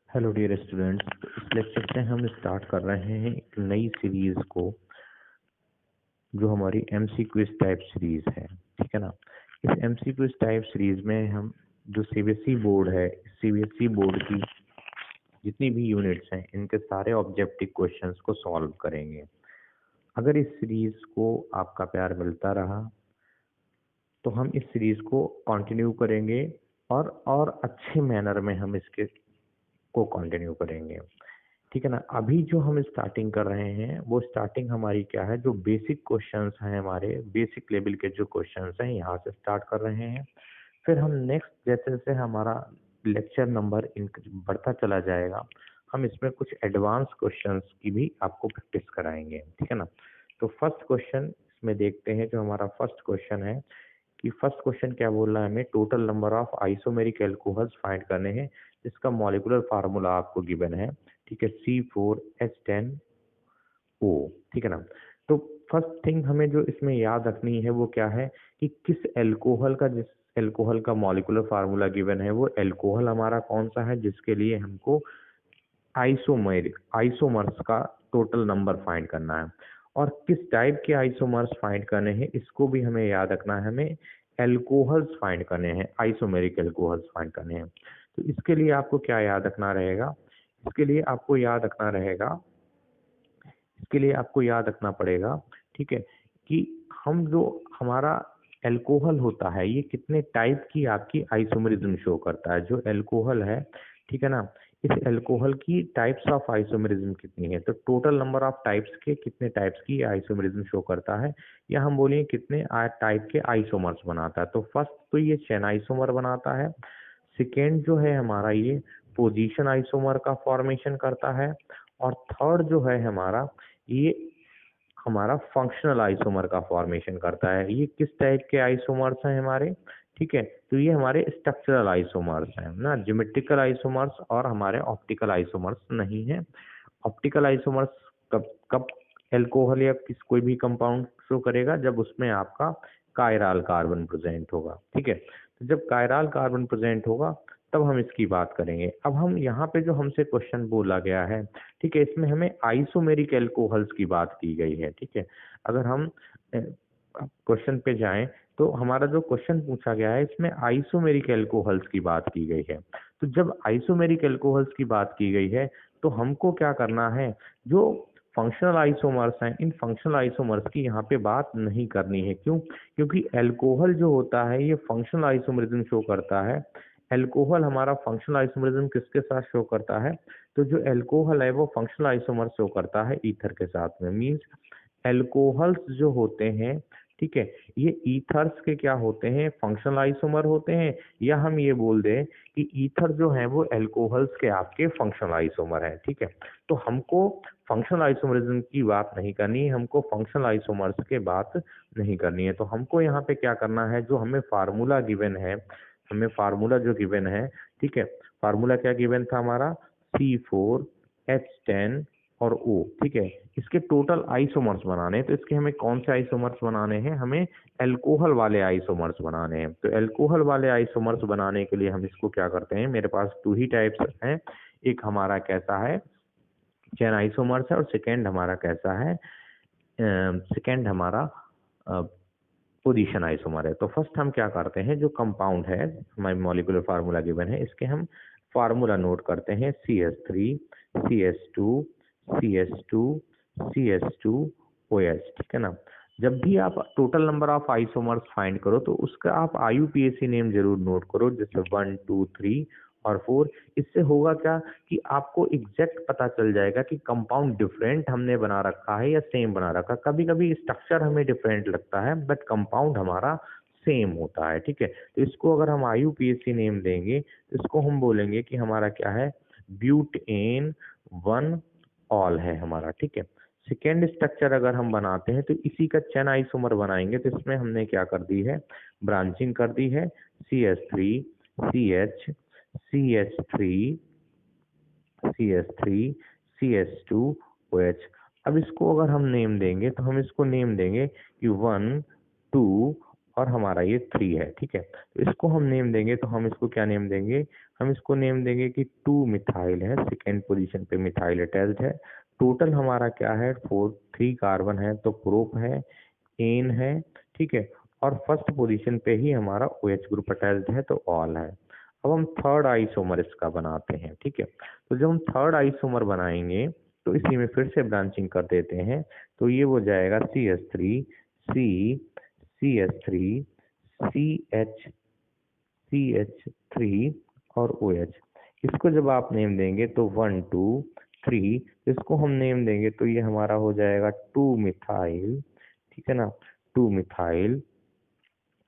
Hello dear students, इस lecture से हम स्टार्ट कर रहे हैं एक नई सीरीज को जो हमारी एमसीक्यूज टाइप सीरीज है। ठीक है ना। इस एमसीक्यूज टाइप सीरीज में हम जो सीबीएसई बोर्ड है, सीबीएसई बोर्ड की जितनी भी यूनिट्स हैं इनके सारे ऑब्जेक्टिव क्वेश्चंस को सॉल्व करेंगे। अगर इस सीरीज को आपका प्यार मिलता रहा तो हम इस सीरीज को कंटिन्यू करेंगे और अच्छे मैनर में हम इसके को कंटिन्यू करेंगे। ठीक है ना। अभी जो हम स्टार्टिंग कर रहे हैं वो स्टार्टिंग हमारी क्या है, जो बेसिक क्वेश्चंस हैं हमारे बेसिक लेवल के जो क्वेश्चंस हैं यहाँ से स्टार्ट कर रहे हैं। फिर हम नेक्स्ट जैसे जैसे हमारा लेक्चर नंबर बढ़ता चला जाएगा हम इसमें कुछ एडवांस क्वेश्चंस की भी आपको प्रैक्टिस कराएंगे। ठीक है ना। तो फर्स्ट क्वेश्चन इसमें देखते हैं। जो हमारा फर्स्ट क्वेश्चन है कि फर्स्ट क्वेश्चन क्या बोल रहा है, हमें total number of isomeric alcohols find करने हैं जिसका मॉलिक्यूलर फार्मूला आपको गिवन है। ठीक है, C4H10O। ठीक है ना। तो फर्स्ट थिंग हमें जो इसमें याद रखनी है वो क्या है कि जिस एल्कोहल का मॉलिक्यूलर फार्मूला गिवन है वो एल्कोहल हमारा कौन सा है जिसके लिए हमको आइसोमर्स का टोटल नंबर फाइंड करना है। और किस टाइप के आइसोमर्स फाइंड करने हैं इसको भी हमें याद रखना है। हमें एल्कोहल्स फाइंड करने हैं, आइसोमेरिक एल्कोहल्स फाइंड करने हैं। तो इसके लिए आपको क्या याद रखना रहेगा, इसके लिए आपको याद रखना रहेगा, इसके लिए आपको याद रखना पड़ेगा। ठीक है, कि हम जो हमारा एल्कोहल होता है ये कितने टाइप की आपकी आइसोमेरिज्म शो करता है। जो एल्कोहल है, ठीक है ना, इस एल्कोहल की टाइप्स ऑफ आइसोमेरिज्म कितनी है। तो टोटल नंबर ऑफ टाइप्स के कितने टाइप्स की आइसोमेरिज्म शो करता है, या हम बोलें कितने टाइप के आइसोमर्स बनाता है। तो फर्स्ट तो ये चेन आइसोमर बनाता है। सेकेंड जो है हमारा ये पोजीशन आइसोमर का फॉर्मेशन करता है। और थर्ड जो है हमारा ये हमारा फंक्शनल आइसोमर का फॉर्मेशन करता है। ये किस टाइप के आइसोमर्स हैं हमारे, ठीक है, तो ये हमारे स्ट्रक्चरल आइसोमर्स हैं ना, ज्योमेट्रिकल आइसोमर्स और हमारे ऑप्टिकल आइसोमर्स नहीं है। ऑप्टिकल आइसोमर्स कब कब एल्कोहल या कोई भी कंपाउंड शो करेगा, जब उसमें आपका कायरल कार्बन प्रेजेंट होगा। ठीक है, तो जब कायरल कार्बन प्रेजेंट होगा तब हम इसकी बात करेंगे। अब हम यहाँ पे जो हमसे क्वेश्चन बोला गया है, ठीक है, इसमें हमें आइसोमेरिक एल्कोहल्स की बात की गई है। ठीक है, अगर हम क्वेश्चन पे जाएं तो हमारा जो क्वेश्चन पूछा गया है इसमें आइसोमेरिक एल्कोहल्स की बात की गई है। तो जब आइसोमेरिक एल्कोहल्स की बात की गई है तो हमको क्या करना है, जो फंक्शनल आइसोमर्स हैं इन फंक्शनल आइसोमर्स की यहाँ पे बात नहीं करनी है। क्यों? क्योंकि एल्कोहल जो होता है ये फंक्शनल आइसोमरिज्म शो करता है। एल्कोहल हमारा फंक्शनल आइसोमरिज्म किसके साथ शो करता है, तो जो एल्कोहल है वो फंक्शनल आइसोमर शो करता है ईथर के साथ में। मींस एल्कोहल्स जो होते हैं, ठीक है, ये ईथर्स के क्या होते हैं, फंक्शनल आइसोमर होते हैं। या हम ये बोल दें कि ईथर जो है वो एल्कोहल्स के आपके फंक्शनल आइसोमर है। ठीक है, तो हमको फंक्शनल आइसोमरिज्म की बात नहीं करनी है, हमको फंक्शनल आइसोमर्स के बात नहीं करनी है। तो हमको यहाँ पे क्या करना है, जो हमें फार्मूला गिवन है, हमें फार्मूला जो गिवन है, ठीक है, फार्मूला क्या गिवन था हमारा, C4H10 और O। ठीक है, इसके टोटल आइसोमर्स बनाने हैं। तो इसके हमें कौन से आइसोमर्स बनाने हैं, हमें एल्कोहल वाले आइसोमर्स बनाने हैं। तो एल्कोहल वाले आइसोमर्स बनाने के लिए हम इसको क्या करते हैं, मेरे पास दो ही टाइप्स हैं, एक हमारा कैसा है चेन आइसोमर्स है और सेकेंड हमारा कैसा है, सेकेंड हमारा पोजीशन आइसोमर है। तो फर्स्ट हम क्या करते हैं, जो कंपाउंड है हमारे मॉलिक्यूलर फार्मूला गिवन है इसके हम फार्मूला नोट करते हैं, CH3 CH2 CH2 CH2OH। ठीक है ना। जब भी आप total number of isomers find करो तो उसका आप IUPAC नेम जरूर नोट करो, जैसे 1 2 3 और 4। इससे होगा क्या कि आपको एग्जैक्ट पता चल जाएगा कि कंपाउंड डिफरेंट हमने बना रखा है या सेम बना रखा है। कभी कभी स्ट्रक्चर हमें डिफरेंट लगता है बट कंपाउंड हमारा सेम होता है। ठीक है, तो इसको अगर हम IUPAC नेम देंगे तो इसको हम बोलेंगे कि हमारा क्या है, ब्यूटेन 1 ऑल है हमारा। ठीक है, सेकेंड स्ट्रक्चर अगर हम बनाते हैं तो इसी का चेन आइसोमर बनाएंगे। तो इसमें हमने क्या कर दी है, ब्रांचिंग कर दी है, CH3 CH CH3 CH3 CH2OH। अब इसको अगर हम नेम देंगे तो हम इसको नेम देंगे कि 1 2 और हमारा ये 3 है, ठीक है। तो इसको हम नेम देंगे, तो हम इसको क्या नेम देंगे, हम इसको नेम देंगे कि 2 मिथाइल है, सेकेंड पोजीशन पे मिथाइल अटैच्ड है। टोटल हमारा क्या है, 3 कार्बन है, तो प्रोप है, एन है, ठीक है। और फर्स्ट पोजीशन पे ही हमारा OH ग्रुप अटैच्ड है, तो ऑल है। अब हम थर्ड आइसोमर इसका बनाते हैं, ठीक है। तो जब हम थर्ड आइसोमर बनाएंगे तो इसी में फिर से ब्रांचिंग कर देते हैं, तो ये हो जाएगा CH3 C CH3 CH3 और OH। इसको जब आप नेम देंगे तो 1 2 3, इसको हम नेम देंगे तो ये हमारा हो जाएगा 2 मिथाइल, ठीक है ना, 2 मिथाइल।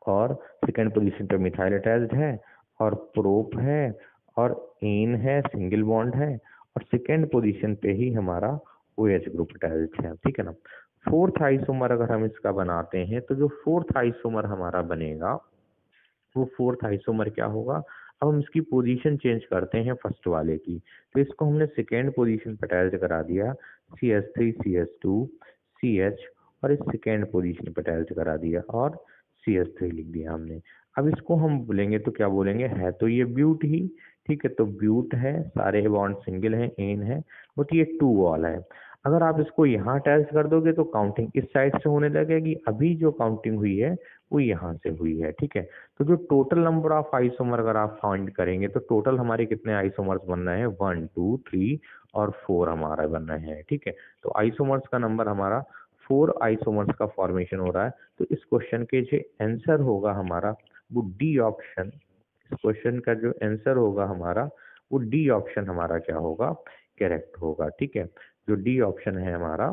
और सेकेंड पोजीशन पे मिथाइल अटैच्ड है और प्रोप है और एन है, सिंगल बॉन्ड है, और सेकेंड पोजीशन पे ही हमारा OH ग्रुप अटैच्ड है, ठीक है ना। फोर्थ आइसोमर अगर हम इसका बनाते हैं तो जो फोर्थ आइसोमर हमारा बनेगा वो फोर्थ आइसोमर क्या होगा, अब हम इसकी पोजीशन चेंज करते हैं फर्स्ट वाले की। तो इसको हमने सेकेंड पोजीशन पे अटैच करा दिया, CH3 CH2 CH, और इस सेकेंड पोजीशन पे अटैच करा दिया और CH3 लिख दिया हमने। अब इसको हम बोलेंगे तो क्या बोलेंगे, है तो ये ब्यूट ही, ठीक है। तो ब्यूट है, सारे बॉन्ड सिंगल हैं, एन है, बट ये 2 वॉल है। अगर आप इसको यहाँ अटैच कर दोगे तो काउंटिंग इस साइड से होने लगेगी, अभी जो काउंटिंग हुई है वो यहाँ से हुई है, ठीक है। तो जो टोटल नंबर ऑफ आइसोमर अगर आप फाइंड करेंगे तो टोटल हमारे कितने आइसोमर्स बन रहे हैं, 1 2 3 और 4 हमारा बन रहे हैं, ठीक है। तो आइसोमर्स का नंबर हमारा 4 आइसोमर्स का फॉर्मेशन हो रहा है। तो इस क्वेश्चन के जो आंसर होगा हमारा वो डी ऑप्शन, इस क्वेश्चन का जो आंसर होगा हमारा वो डी ऑप्शन हमारा क्या होगा, करेक्ट होगा, ठीक है। जो डी ऑप्शन है हमारा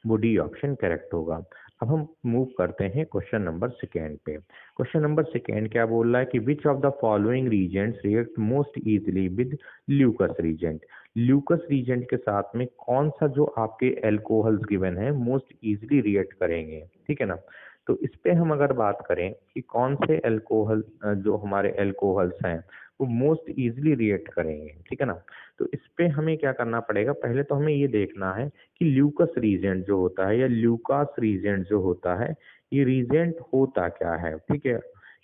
वो डी ऑप्शन करेक्ट होगा। अब हम मूव करते हैं क्वेश्चन नंबर सेकेंड पे। क्वेश्चन नंबर सेकेंड क्या बोल रहा है कि which of the following reagents react most easily with Lucas reagent. Lucas reagent के साथ में कौन सा जो आपके एल्कोहल्स गिवन है मोस्ट इजीली रिएक्ट करेंगे, ठीक है ना। तो इस पे हम अगर बात करें कि कौन से एल्कोहल जो हमारे एल्कोहल्स हैं वो मोस्ट इजीली रिएक्ट करेंगे, ठीक है ना। तो इस पे हमें क्या करना पड़ेगा, पहले तो हमें ये देखना है कि ल्यूकस रीजेंट जो होता है या ल्यूकास रीजेंट जो होता है ये रीजेंट होता क्या है, ठीक है।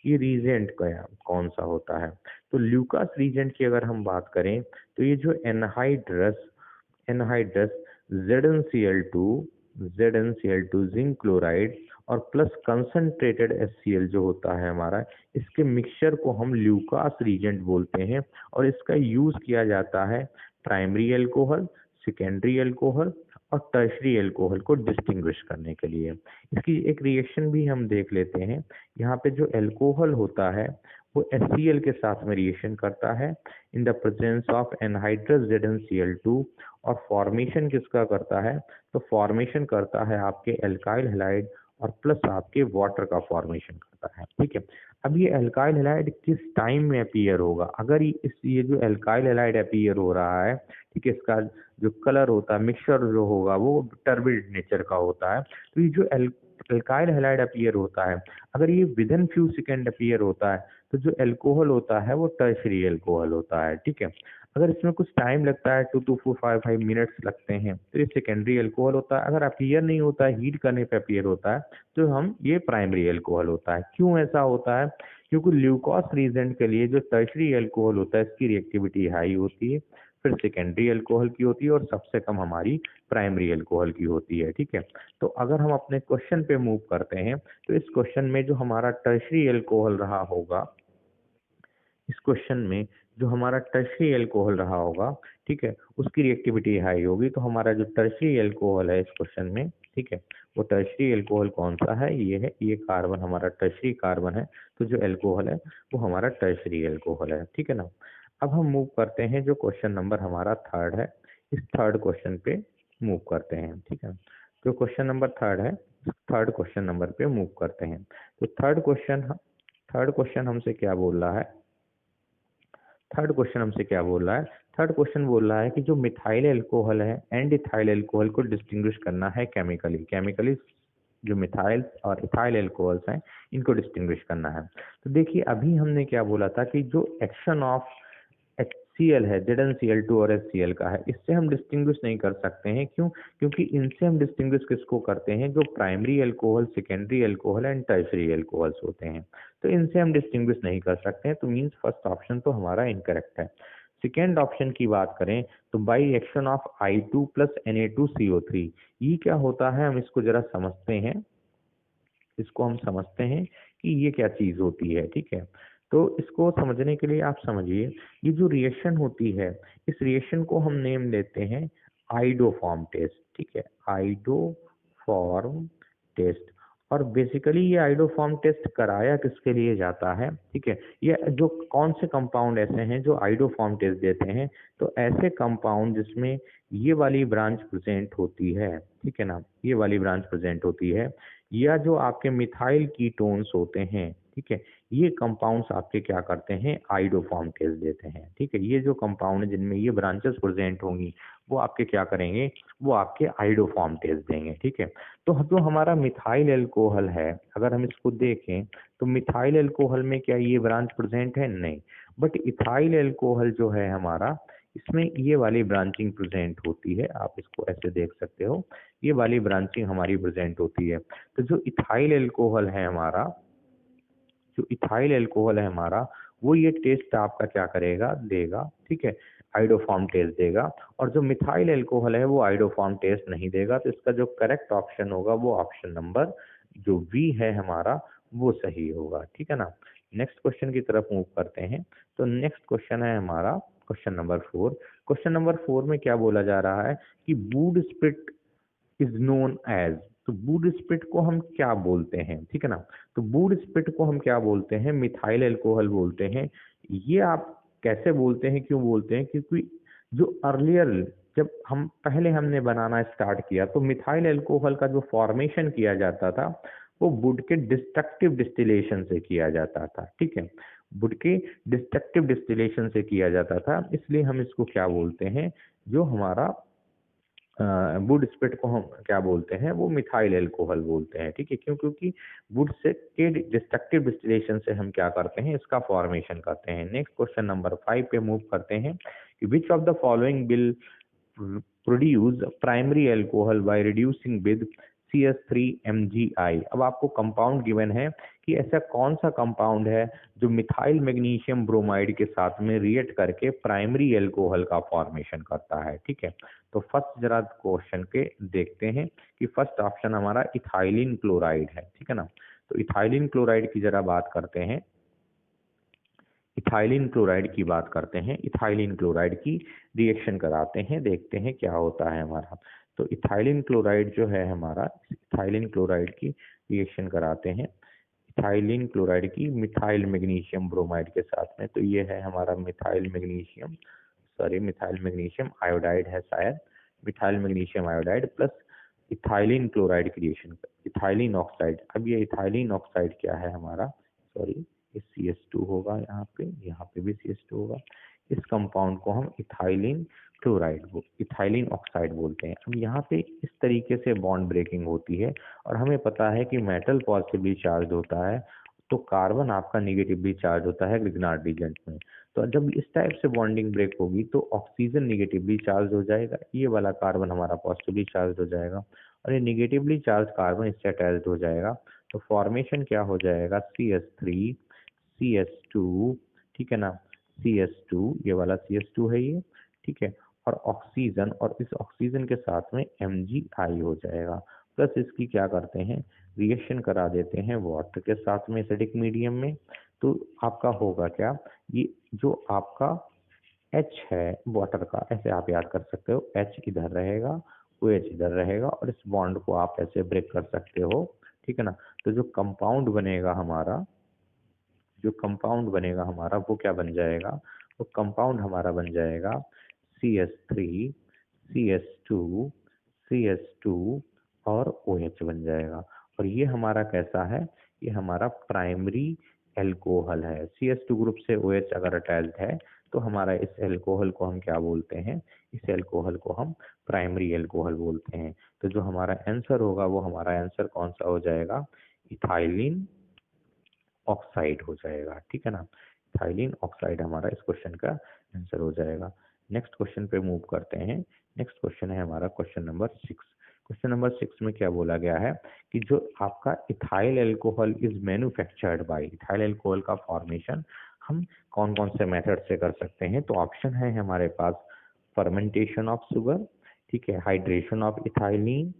ये रीजेंट क्या कौन सा होता है, तो ल्यूकास रीजेंट की अगर हम बात करें तो ये जो एनहाइड्रस ZnCl2 जिंक क्लोराइड और प्लस कंसंट्रेटेड HCl जो होता है हमारा, इसके मिक्सचर को हम ल्यूकास रीजेंट बोलते हैं। और इसका यूज किया जाता है प्राइमरी एल्कोहल, सेकेंडरी एल्कोहल और टर्शरी एल्कोहल को डिस्टिंग्विश करने के लिए। इसकी एक रिएक्शन भी हम देख लेते हैं। यहाँ पे जो एल्कोहल होता है वो HCl के साथ में रिएक्शन करता है in the presence of anhydrous ZnCl2, और फॉर्मेशन किसका करता है, तो फॉर्मेशन करता है आपके एल्काइल हैलाइड और प्लस आपके वाटर का फॉर्मेशन करता है, ठीक है। अब ये एल्काइल हैलाइड किस टाइम में अपीयर होगा, अगर ये जो एल्काइल हैलाइड अपीयर हो रहा है, ठीक है, इसका जो कलर होता है मिक्सचर जो होगा वो टर्बिड नेचर का होता है। तो ये जो एल्काइल हैलाइड अपीयर होता है, अगर ये with in few second appear होता है तो जो एल्कोहल होता है वो टर्शरी एल्कोहल होता है, ठीक है। अगर इसमें कुछ टाइम लगता है 2 to 5 मिनट्स लगते हैं तो ये सेकेंडरी एल्कोहल होता है। अगर अपीयर नहीं होता है, हीट करने पे अपीयर होता है तो हम ये प्राइमरी एल्कोहल होता है। क्यों ऐसा होता है, क्योंकि ल्यूकोस रीजेंट के लिए जो टर्शरी एल्कोहल होता है इसकी रिएक्टिविटी हाई होती है, फिर सेकेंडरी एल्कोहल की होती है और सबसे कम हमारी प्राइमरी एल्कोहल की होती है, ठीक है। तो अगर हम अपने क्वेश्चन पे मूव करते हैं तो इस क्वेश्चन में जो हमारा टर्शरी एल्कोहल रहा होगा, इस क्वेश्चन में जो हमारा टर्शरी एल्कोहल रहा होगा, ठीक है, उसकी रिएक्टिविटी हाई होगी। तो हमारा जो टर्शरी एल्कोहल है इस क्वेश्चन में, ठीक है, वो टर्शरी एल्कोहल कौन सा है, ये है, ये कार्बन हमारा टर्शरी कार्बन है। तो जो एल्कोहल है वो हमारा टर्शरी एल्कोहल है, ठीक है ना। अब हम मूव करते हैं जो क्वेश्चन नंबर हमारा थर्ड है, इस थर्ड क्वेश्चन पे मूव करते हैं, ठीक है। जो क्वेश्चन नंबर थर्ड है, थर्ड क्वेश्चन नंबर पे मूव करते हैं। तो थर्ड क्वेश्चन हमसे क्या बोल रहा है, थर्ड क्वेश्चन बोल रहा है कि जो मिथाइल एल्कोहल है एंड इथाइल एल्कोहल को डिस्टिंग्विश करना है केमिकली जो मिथाइल और इथाइल एल्कोहल्स हैं इनको डिस्टिंग्विश करना है। तो देखिए अभी हमने क्या बोला था कि जो एक्शन ऑफ Cl है, ZnCl2 और HCl का है, इससे हम डिस्टिंग्विश नहीं कर सकते हैं। क्यों? क्योंकि इनसे हम डिस्टिंग्विश किसको करते हैं? जो primary alcohol, secondary alcohol and tertiary alcohols होते हैं, तो इनसे हम डिस्टिंग्विश नहीं कर सकते हैं। तो मीन्स फर्स्ट ऑप्शन तो हमारा इनकरेक्ट है। सेकेंड ऑप्शन की बात करें तो by action of I2 plus Na2CO3, ये क्या होता है हम इसको जरा समझते हैं। इसको हम समझते हैं कि ये क्या चीज होती है। ठीक है, तो इसको समझने के लिए आप समझिए, ये जो रिएक्शन होती है, इस रिएक्शन को हम नेम देते हैं आइडोफॉर्म टेस्ट। ठीक है, आइडोफॉर्म टेस्ट। और बेसिकली ये आइडोफॉर्म टेस्ट कराया किसके लिए जाता है? ठीक है, ये जो कौन से कंपाउंड ऐसे हैं जो आइडोफॉर्म टेस्ट देते हैं? तो ऐसे कंपाउंड जिसमें ये वाली ब्रांच प्रेजेंट होती है, ठीक है ना, ये वाली ब्रांच प्रेजेंट होती है, या जो आपके मिथाइल कीटोन्स होते हैं, ठीक है, ये कंपाउंड्स आपके क्या करते हैं? आइडोफॉर्म टेस्ट देते हैं। ठीक है, ये जो कंपाउंड है जिनमें ये ब्रांचेस प्रेजेंट होंगी, वो आपके क्या करेंगे? वो आपके आइडोफॉर्म टेस्ट देंगे। ठीक है, तो जो हमारा मिथाइल अल्कोहल है, अगर हम इसको देखें तो मिथाइल अल्कोहल में क्या ये ब्रांच प्रेजेंट है? नहीं। बट इथाइल अल्कोहल जो है हमारा, इसमें ये वाली ब्रांचिंग प्रेजेंट होती है। आप इसको ऐसे देख सकते हो, ये वाली ब्रांचिंग हमारी प्रेजेंट होती है। तो जो इथाइल अल्कोहल है हमारा, जो इथाइल अल्कोहल है हमारा, वो ये टेस्ट आपका क्या करेगा? देगा। ठीक है, आइडोफॉर्म टेस्ट देगा। और जो मिथाइल अल्कोहल है वो आइडोफॉर्म टेस्ट नहीं देगा। तो इसका जो करेक्ट ऑप्शन होगा वो ऑप्शन नंबर जो बी है हमारा, वो सही होगा। ठीक है ना। नेक्स्ट क्वेश्चन की तरफ मूव करते हैं। तो नेक्स्ट क्वेश्चन है हमारा क्वेश्चन नंबर 4। क्वेश्चन नंबर 4 में क्या बोला जा रहा है कि wood split is known as, तो वुड स्प्लिट को हम क्या बोलते हैं? ठीक है ना, तो वुड स्प्लिट को हम क्या बोलते हैं? मिथाइल अल्कोहल बोलते हैं। ये आप कैसे बोलते हैं, क्यों बोलते हैं? क्योंकि जो अर्लियर, जब हम पहले हमने बनाना स्टार्ट किया, तो मिथाइल अल्कोहल का जो फॉर्मेशन किया जाता था वो वुड के डिस्ट्रक्टिव डिस्टिलेशन से किया जाता था। ठीक है, वुड के डिस्ट्रक्टिव डिस्टिलेशन से किया जाता था, इसलिए हम इसको क्या बोलते हैं? जो हमारा वुड स्प्लिट को हम क्या बोलते हैं? वो मिथाइल अल्कोहल बोलते हैं। ठीक है, क्यों? क्योंकि वुड से के डिस्ट्रक्टिव डिस्टिलेशन से हम क्या करते हैं? इसका फॉर्मेशन करते हैं। नेक्स्ट क्वेश्चन नंबर 5 पे मूव करते हैं कि which of the following will produce primary alcohol by reducing with CH3MgI। अब आपको कंपाउंड गिवन है कि ऐसा कौन सा कंपाउंड है जो मिथाइल मैग्नीशियम ब्रोमाइड के साथ में रिएक्ट करके प्राइमरी अल्कोहल का फॉर्मेशन करता है। ठीक है, तो फर्स्ट जरा क्वेश्चन के देखते हैं कि फर्स्ट ऑप्शन हमारा इथाइलिन क्लोराइड है। ठीक है ना, तो इथाइलिन क्लोराइड की जरा बात करते हैं। इथाइलिन क्लोराइड की बात करते हैं, इथाइलिन क्लोराइड की रिएक्शन कराते हैं, देखते हैं क्या होता है हमारा। तो इथाइलिन क्लोराइड जो है हमारा, इथाइलिन क्लोराइड की रिएक्शन कराते हैं इथाइलिन क्लोराइड की मिथाइल मैग्नीशियम ब्रोमाइड के साथ में। तो ये है हमारा methyl magnesium, sorry methyl magnesium iodide है शायद, methyl magnesium iodide plus ethylene chloride creation, ethylene oxide. अब ये इथाइलिन ऑक्साइड क्या है हमारा, सॉरी ये CH2 होगा, यहाँ पे भी CH2 होगा। इस कंपाउंड को हम इथाइलिन क्लोराइड, इथाइलिन ऑक्साइड बोलते हैं। अब यहाँ पे इस तरीके से बॉन्ड ब्रेकिंग होती है, और हमें पता है कि मेटल पॉजिटिवली चार्ज होता है, तो कार्बन आपका निगेटिवली चार्ज होता है ग्रिग्नार्ड रीजन में। तो जब इस टाइप से बॉन्डिंग ब्रेक होगी तो ऑक्सीजन निगेटिवली चार्ज हो जाएगा, ये वाला कार्बन हमारा पॉजिटिवली चार्ज हो जाएगा, और ये निगेटिवली चार्ज कार्बन इससे अटैच्ड हो जाएगा। तो फॉर्मेशन क्या हो जाएगा? CH3 CH2, ठीक है ना, CH2, ये वाला CH2 है ये, ठीक है, और ऑक्सीजन, और इस ऑक्सीजन के साथ में MgI हो जाएगा। प्लस इसकी क्या करते हैं? रिएक्शन करा देते हैं वाटर के साथ में एसिडिक मीडियम में। तो आपका होगा क्या? ये जो आपका H है वाटर का, ऐसे आप याद कर सकते हो, H इधर रहेगा, OH इधर रहेगा, और इस बॉन्ड को आप ऐसे ब्रेक कर सकते हो। ठीक है ना, तो जो कंपाउंड बनेगा हमारा, जो कंपाउंड बनेगा हमारा वो क्या बन जाएगा? वो कंपाउंड हमारा बन जाएगा CH3 CH2 CH2 और OH बन जाएगा। और ये हमारा कैसा है? ये हमारा प्राइमरी एल्कोहल है। CH2 ग्रुप से OH अगर अटैच्ड है तो हमारा इस एल्कोहल को हम क्या बोलते हैं? इस एल्कोहल को हम प्राइमरी एल्कोहल बोलते हैं। तो जो हमारा आंसर होगा वो हमारा आंसर कौन सा हो जाएगा? इथाइलिन ऑक्साइड हो जाएगा। ठीक है ना, इथाइलिन ऑक्साइड हमारा इस क्वेश्चन का आंसर हो जाएगा। नेक्स्ट क्वेश्चन पे मूव करते हैं। नेक्स्ट क्वेश्चन है हमारा क्वेश्चन नंबर 6। क्वेश्चन नंबर 6 में क्या बोला गया है कि जो आपका ethyl alcohol is manufactured by, ethyl alcohol का फॉर्मेशन हम कौन कौन से मेथड से कर सकते हैं। तो ऑप्शन है हमारे पास फर्मेंटेशन ऑफ शुगर, ठीक है, hydration of ethylene,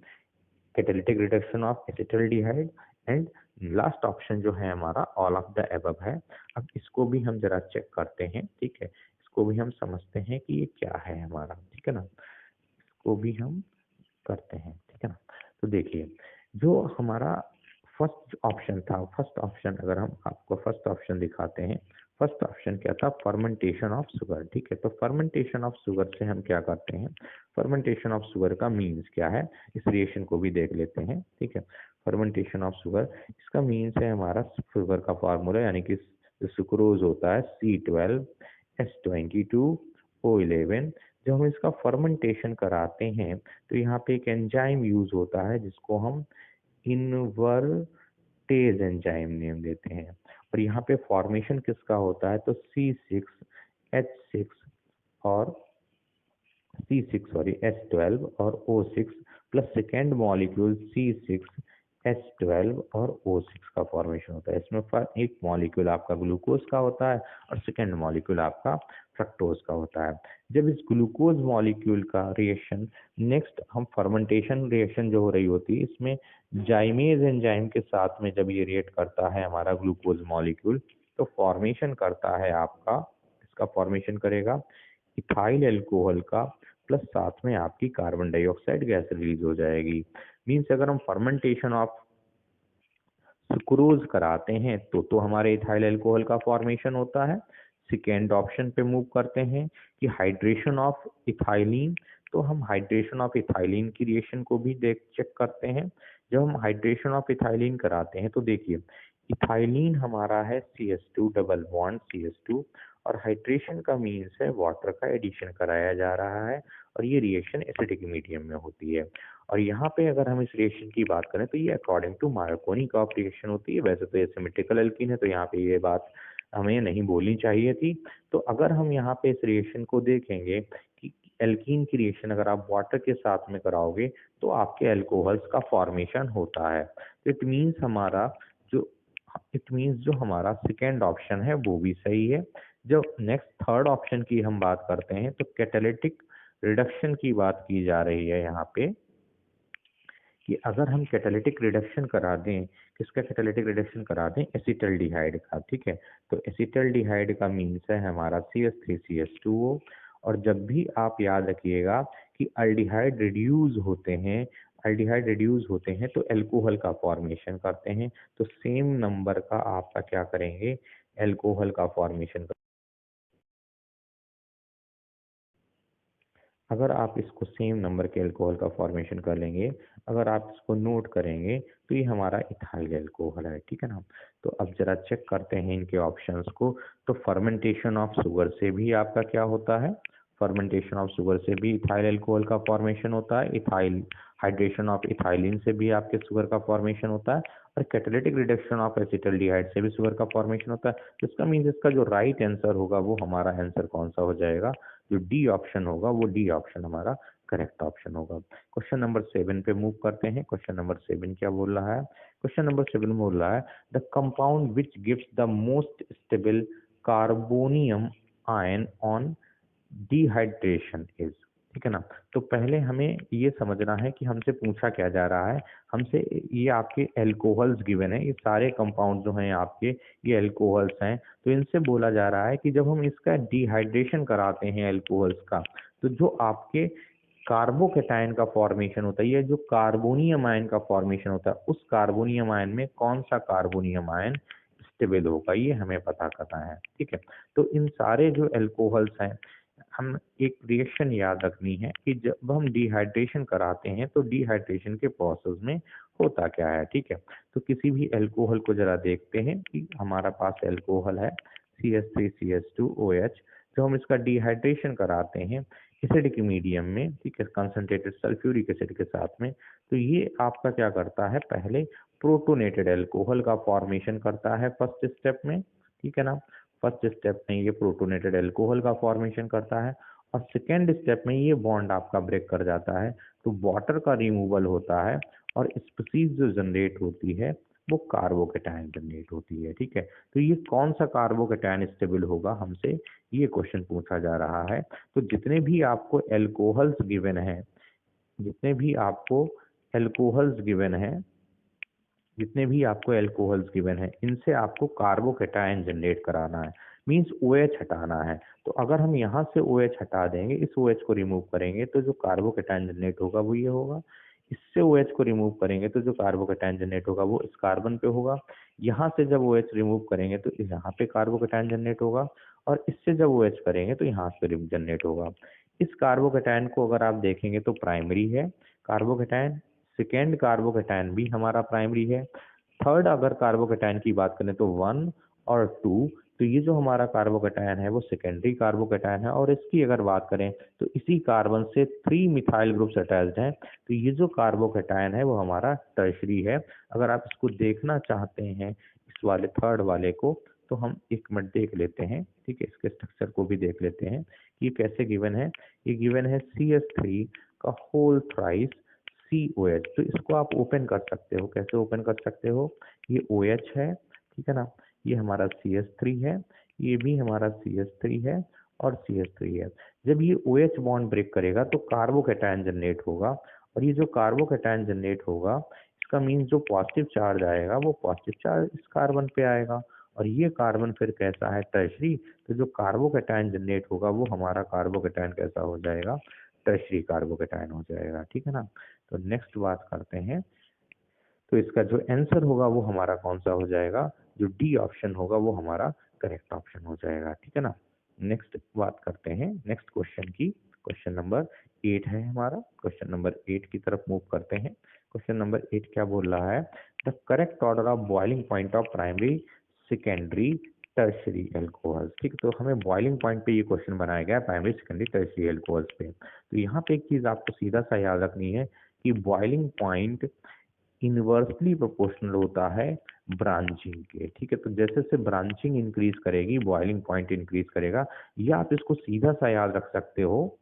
catalytic reduction of acetaldehyde and last option जो है हमारा ऑल ऑफ द एबव है। अब इसको भी हम जरा चेक करते हैं, ठीक है, इसको भी हम समझते हैं कि ये क्या है हमारा, ठीक है ना, इसको भी हम करते हैं, ठीक है ना। तो देखिए जो हमारा फर्स्ट ऑप्शन था, फर्स्ट ऑप्शन अगर हम आपको फर्स्ट ऑप्शन दिखाते हैं, फर्स्ट ऑप्शन क्या था, फर्मेंटेशन ऑफ शुगर, ठीक है। तो फर्मेंटेशन ऑफ शुगर से हम क्या करते हैं, फर्मेंटेशन ऑफ शुगर का मीन्स क्या है, इस रिएक्शन को भी देख लेते हैं, ठीक है। फर्मेंटेशन ऑफ शुगर, इसका मीन्स है हमारा शुगर का फार्मूला, यानी कि जो सुक्रोज होता है C12H22O11। जब हम इसका फर्मेंटेशन कराते हैं तो यहाँ पे एक एंजाइम यूज होता है जिसको हम इनवर्टेज एंजाइम नेम देते हैं, और यहाँ पे फॉर्मेशन किसका होता है, तो C6H6 और H12 और O6 plus second molecule C6H12 और O6 का फॉर्मेशन होता है। इसमें एक मॉलिक्यूल आपका ग्लूकोज का होता है और सेकेंड मॉलिक्यूल आपका फ्रक्टोज का होता है। जब इस ग्लूकोज मॉलिक्यूल का रिएक्शन, नेक्स्ट हम फर्मेंटेशन रिएक्शन जो हो रही होती है, इसमें जाइमेज एंजाइम के साथ में जब ये रिएक्ट करता है हमारा ग्लूकोज मॉलिक्यूल, तो फॉर्मेशन करता है आपका, इसका फॉर्मेशन करेगा इथाइल एल्कोहल का, प्लस साथ में आपकी कार्बन डाइऑक्साइड गैस रिलीज हो जाएगी। मीन्स अगर हम फर्मेंटेशन ऑफ सुक्रोज कराते हैं तो हमारे इथाइल एल्कोहल का फॉर्मेशन होता है। सेकेंड ऑप्शन पे मूव करते हैं कि हाइड्रेशन ऑफ इथाइलिन, तो हम हाइड्रेशन ऑफ इथाइलिन की रिएक्शन को भी चेक करते हैं। जब हम हाइड्रेशन ऑफ इथाइलिन कराते हैं तो देखिए इथाइलिन हमारा है CH2 डबल बॉन्ड CH2, और हाइड्रेशन का मीन्स है वाटर का एडिशन कराया जा रहा है, और ये रिएक्शन एसिडिक मीडियम में होती है। और यहाँ पे अगर हम इस रिएक्शन की बात करें तो ये अकॉर्डिंग टू मार्कोनी-कॉफ रिएक्शन होती है। वैसे तो ये सिमेट्रिकल एल्कीन है, तो यहाँ पे ये बात हमें नहीं बोलनी चाहिए थी। तो अगर हम यहाँ पे इस रिएक्शन को देखेंगे कि एल्कीन की रिएक्शन अगर आप वाटर के साथ में कराओगे तो आपके एल्कोहल्स का फॉर्मेशन होता है। इट मीन्स जो हमारा सेकेंड ऑप्शन है वो भी सही है। जब नेक्स्ट थर्ड ऑप्शन की हम बात करते हैं तो कैटालिटिक रिडक्शन की बात की जा रही है यहाँ पे, कि अगर हम कैटालिटिक रिडक्शन करा दें, किसका कैटालिटिक रिडक्शन करा दें, एसिटल्डिहाइड का, ठीक है। तो एसिटल्डिहाइड का मीन्स है हमारा CH3CH2O, और जब भी आप याद रखिएगा कि अल्डिहाइड रिड्यूस होते हैं तो एल्कोहल का फॉर्मेशन करते हैं, तो सेम नंबर का आपका क्या करेंगे, एल्कोहल का फॉर्मेशन। अगर आप इसको सेम नंबर के अल्कोहल का फॉर्मेशन कर लेंगे, अगर आप इसको नोट करेंगे तो ये हमारा इथाइल एल्कोहल है, ठीक है ना। तो अब जरा चेक करते हैं इनके ऑप्शंस को। तो फर्मेंटेशन ऑफ शुगर से भी आपका क्या होता है, फर्मेंटेशन ऑफ शुगर से भी इथाइल एल्कोहल का फॉर्मेशन होता है। इथाइल हाइड्रेशन ऑफ इथाइलिन से भी आपके शुगर का फॉर्मेशन होता है, और कैटालिटिक रिडक्शन ऑफ एसिटल्डिहाइड से भी शुगर का फॉर्मेशन होता है। तो इसका मीन्स इसका जो राइट आंसर होगा वो हमारा आंसर कौन सा हो जाएगा, जो डी ऑप्शन होगा वो डी ऑप्शन हमारा करेक्ट ऑप्शन होगा। क्वेश्चन नंबर 7 पे मूव करते हैं। क्वेश्चन नंबर 7 क्या बोल रहा है, क्वेश्चन नंबर 7 बोल रहा है the compound which gives the most stable carbonium ion on dehydration is, ठीक है ना। तो पहले हमें ये समझना है कि हमसे पूछा क्या जा रहा है, हमसे ये आपके एल्कोहल्स गिवन है, ये सारे कंपाउंड जो हैं आपके ये एल्कोहल्स हैं। तो इनसे बोला जा रहा है कि जब हम इसका डिहाइड्रेशन कराते हैं एल्कोहल्स का, तो जो आपके कार्बोकेटायन का फॉर्मेशन होता है, ये जो कार्बोनियम आयन का फॉर्मेशन होता है, उस कार्बोनियम आयन में कौन सा कार्बोनियम आयन स्टेबल होगा, ये हमें पता करना है, ठीक है। तो इन सारे जो एल्कोहल्स हैं, हम एक रिएक्शन याद रखनी है कि जब हम डिहाइड्रेशन कराते हैं तो डिहाइड्रेशन के प्रोसेस में होता क्या है, ठीक है। तो किसी भी एल्कोहल को जरा देखते हैं कि हमारा पास एल्कोहल है CH3CH2OH, जो हम इसका डिहाइड्रेशन कराते हैं एसिडिक मीडियम में, ठीक है, कंसंट्रेटेड सल्फ्यूरिक एसिड के साथ में, तो ये आपका क्या करता है, पहले प्रोटोनेटेड एल्कोहल का फॉर्मेशन करता है फर्स्ट स्टेप में, ठीक है ना। फर्स्ट स्टेप में ये प्रोटोनेटेड अल्कोहल का फॉर्मेशन करता है, और सेकेंड स्टेप में ये बॉन्ड आपका ब्रेक कर जाता है, तो वाटर का रिमूवल होता है, और स्पीसीज जो जनरेट होती है वो कार्बोकेटायन जनरेट होती है। ठीक है, तो ये कौन सा कार्बोकेटायन स्टेबल होगा, हमसे ये क्वेश्चन पूछा जा रहा है। तो जितने भी आपको एल्कोहल्स गिवन है, जितने भी आपको एल्कोहल्स गिवन है, जितने भी आपको एल्कोहल्स गिवन है, इनसे आपको कार्बोकेटायन जनरेट कराना है, मींस OH हटाना है। तो अगर हम यहाँ से OH हटा देंगे, इस OH को रिमूव करेंगे, तो जो कार्बोकेटायन जनरेट होगा वो ये होगा। इससे OH को रिमूव करेंगे तो जो कार्बोकेटायन जनरेट होगा वो इस कार्बन पे होगा। यहाँ से जब OH रिमूव करेंगे तो यहाँ पे कार्बोकेटायन जनरेट होगा, और इससे जब OH करेंगे तो यहाँ पे जनरेट होगा। इस कार्बोकेटायन को अगर आप देखेंगे तो प्राइमरी है कार्बोकेटायन, सेकेंड कार्बोकेटायन भी हमारा प्राइमरी है, थर्ड अगर कार्बोकेटायन की बात करें तो 1 और 2, तो ये जो हमारा कार्बोकेटायन है वो सेकेंडरी कार्बोकेटायन है। और इसकी अगर बात करें तो इसी कार्बन से 3 मिथाइल ग्रुप्स अटैच्ड हैं, तो ये जो कार्बोकेटायन है वो हमारा टर्शरी है। अगर आप इसको देखना चाहते हैं इस वाले थर्ड वाले को, तो हम एक मिनट देख लेते हैं। ठीक है, इसके स्ट्रक्चर को भी देख लेते हैं कि ये कैसे गिवन है। ये गिवन है CH3 का होल थ्राइस COH। तो इसको आप ओपन कर सकते हो, कैसे ओपन कर सकते हो, ये OH है, ठीक है ना, ये हमारा CH3 है, ये भी हमारा CH3 है और CH3 है। जब ये OH बॉन्ड ब्रेक करेगा तो कार्बोकेटायन जनरेट होगा, और ये जो कार्बोकेटायन जनरेट होगा इसका मीन्स जो पॉजिटिव चार्ज आएगा वो पॉजिटिव चार्ज इस कार्बन पे आएगा, और ये कार्बन फिर कैसा है, टर्शरी। तो जो कार्बोकेटायन जनरेट होगा वो हमारा कार्बोकेटायन कैसा हो जाएगा, टर्शरी कार्बोकेटायन हो जाएगा। ठीक है ना, तो नेक्स्ट बात करते हैं। तो इसका जो आंसर होगा वो हमारा कौन सा हो जाएगा, जो डी ऑप्शन होगा वो हमारा करेक्ट ऑप्शन हो जाएगा। ठीक है ना, नेक्स्ट बात करते हैं नेक्स्ट क्वेश्चन की। क्वेश्चन नंबर 8 है हमारा, क्वेश्चन नंबर 8 की तरफ मूव करते हैं। क्वेश्चन नंबर 8 क्या बोल रहा है, the correct order of boiling point of primary secondary tertiary alcohols. ठीक है, तो हमें बॉइलिंग पॉइंट पे ये क्वेश्चन बनाया गया है, प्राइमरी सेकेंडरी टर्शरी एल्कोहल्स पे। तो यहाँ पे एक चीज आपको सीधा सा याद रखनी है कि बॉइलिंग पॉइंट इनवर्सली प्रोपोर्शनल होता है ब्रांचिंग के। ठीक है, तो जैसे जैसे ब्रांचिंग इंक्रीज करेगी बॉइलिंग पॉइंट इंक्रीज करेगा। या आप इसको सीधा सा याद रख सकते हो,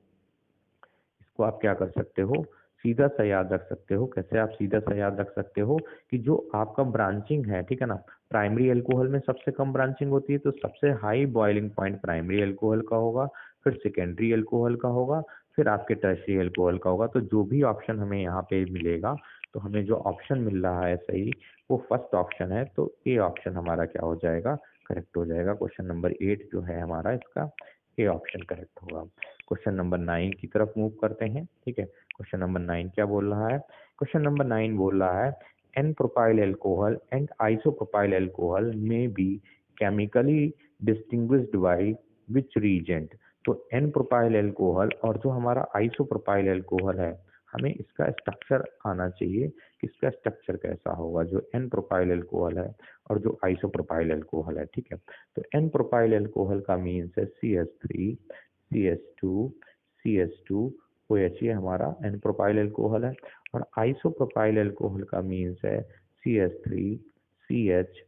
इसको आप क्या कर सकते हो, सीधा सा याद रख सकते हो। कैसे आप सीधा सा याद रख सकते हो कि जो आपका ब्रांचिंग है, ठीक है ना, प्राइमरी अल्कोहल में सबसे कम ब्रांचिंग होती है, तो सबसे high boiling point primary alcohol का होगा, फिर सेकेंडरी अल्कोहल का होगा, फिर आपके टर्शरी अल्कोहल का होगा। तो जो भी ऑप्शन हमें यहाँ पे मिलेगा, तो हमें जो ऑप्शन मिल रहा है सही वो फर्स्ट ऑप्शन है, तो ए ऑप्शन हमारा क्या हो जाएगा, करेक्ट हो जाएगा। क्वेश्चन नंबर 8 जो है हमारा, इसका ए ऑप्शन करेक्ट होगा। क्वेश्चन नंबर 9 की तरफ मूव करते हैं। ठीक है, क्वेश्चन नंबर 9 क्या बोल रहा है, क्वेश्चन नंबर 9 बोल रहा है n propyl alcohol and isopropyl alcohol में be chemically distinguished by which reagent. तो एन प्रोपाइल एल्कोहल और जो हमारा आइसोप्रोपाइल एल्कोहल है, हमें इसका स्ट्रक्चर आना चाहिए कि इसका स्ट्रक्चर कैसा होगा, जो एन प्रोपाइल एल्कोहल है और जो आइसोप्रोपाइल एल्कोहल है। ठीक है, तो एन प्रोपाइल एल्कोहल का मीन्स है CH3 CH2 CH2 OH, ये हमारा एन प्रोपाइल एल्कोहल है। और आइसोप्रोपाइल एल्कोहल का मीन्स है CH3 CH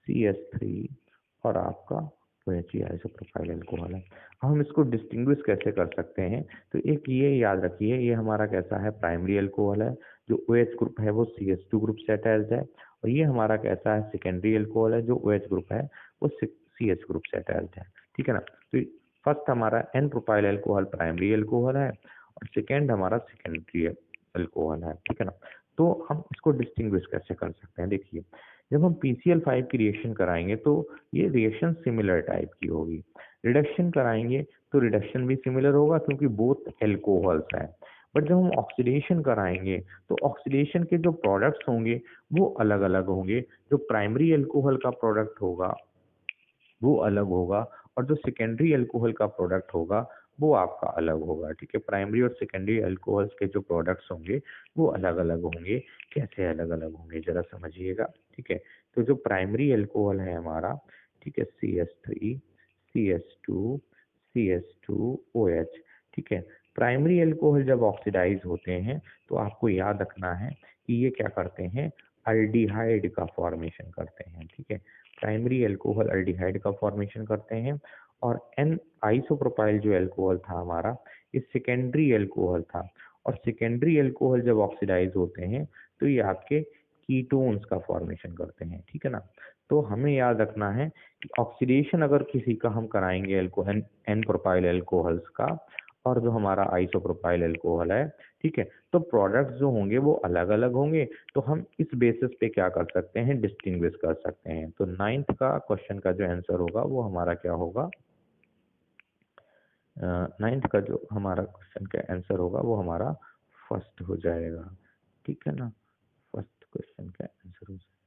CH3 और आपका OH, ये आइसोप्रोपाइल एल्कोहल है। हम इसको डिस्टिंग्विश कैसे कर सकते हैं, तो एक ये याद रखिए, ये हमारा कैसा है, प्राइमरी अल्कोहल है, जो OH ग्रुप है वो CH2 ग्रुप से अटैच्ड है, और ये हमारा कैसा है, सेकेंडरी अल्कोहल है, जो OH ग्रुप है वो CH ग्रुप से अटैच्ड है। ठीक है ना, तो फर्स्ट हमारा n propyl alcohol primary alcohol है, और सेकेंड हमारा सेकेंडरी अल्कोहल है। ठीक है ना, तो हम इसको डिस्टिंग्विश कैसे कर सकते हैं, देखिए जब हम PCl5 की रिएक्शन कराएंगे तो ये रिएक्शन सिमिलर टाइप की होगी, रिडक्शन कराएंगे तो रिडक्शन भी सिमिलर होगा क्योंकि बोथ एल्कोहल्स हैं। बट जब हम ऑक्सीडेशन कराएंगे तो ऑक्सीडेशन के जो प्रोडक्ट्स होंगे वो अलग अलग होंगे, जो प्राइमरी अल्कोहल का प्रोडक्ट होगा वो अलग होगा, और जो सेकेंडरी अल्कोहल का प्रोडक्ट होगा वो आपका अलग होगा। ठीक है, प्राइमरी और सेकेंडरी अल्कोहल्स के जो प्रोडक्ट्स होंगे वो अलग अलग होंगे। कैसे अलग अलग होंगे जरा समझिएगा। ठीक है, तो जो प्राइमरी अल्कोहल है हमारा, ठीक है, CH3 CH2 CH2 OH। ठीक है, प्राइमरी अल्कोहल जब ऑक्सीडाइज होते हैं तो आपको याद रखना है कि ये क्या करते हैं, अल्डिहाइड का फॉर्मेशन करते हैं। ठीक है, प्राइमरी अल्कोहल अल्डिहाइड का फॉर्मेशन करते हैं, और एन आइसोप्रोपाइल जो अल्कोहल था हमारा, ये सेकेंडरी अल्कोहल था। और सेकेंडरी अल्कोहल जब ऑक्सीडाइज होते हैं तो ये आपके कीटोन्स का फॉर्मेशन करते हैं, ठीक है ना। तो हमें याद रखना है कि ऑक्सीडेशन अगर किसी का हम कराएंगे एल्कोहल एन प्रोपाइल अल्कोहल्स का, और जो हमारा आइसोप्रोपाइल अल्कोहल है, ठीक है, तो प्रोडक्ट्स जो होंगे वो अलग अलग होंगे। तो हम इस बेसिस पे क्या कर सकते हैं, डिस्टिंग्विश कर सकते हैं। तो 9th का क्वेश्चन का जो आंसर होगा वो हमारा क्या होगा, 9th का जो हमारा क्वेश्चन का आंसर होगा वो हमारा फर्स्ट हो जाएगा, ठीक है ना, फर्स्ट क्वेश्चन का आंसर हो जाएगा।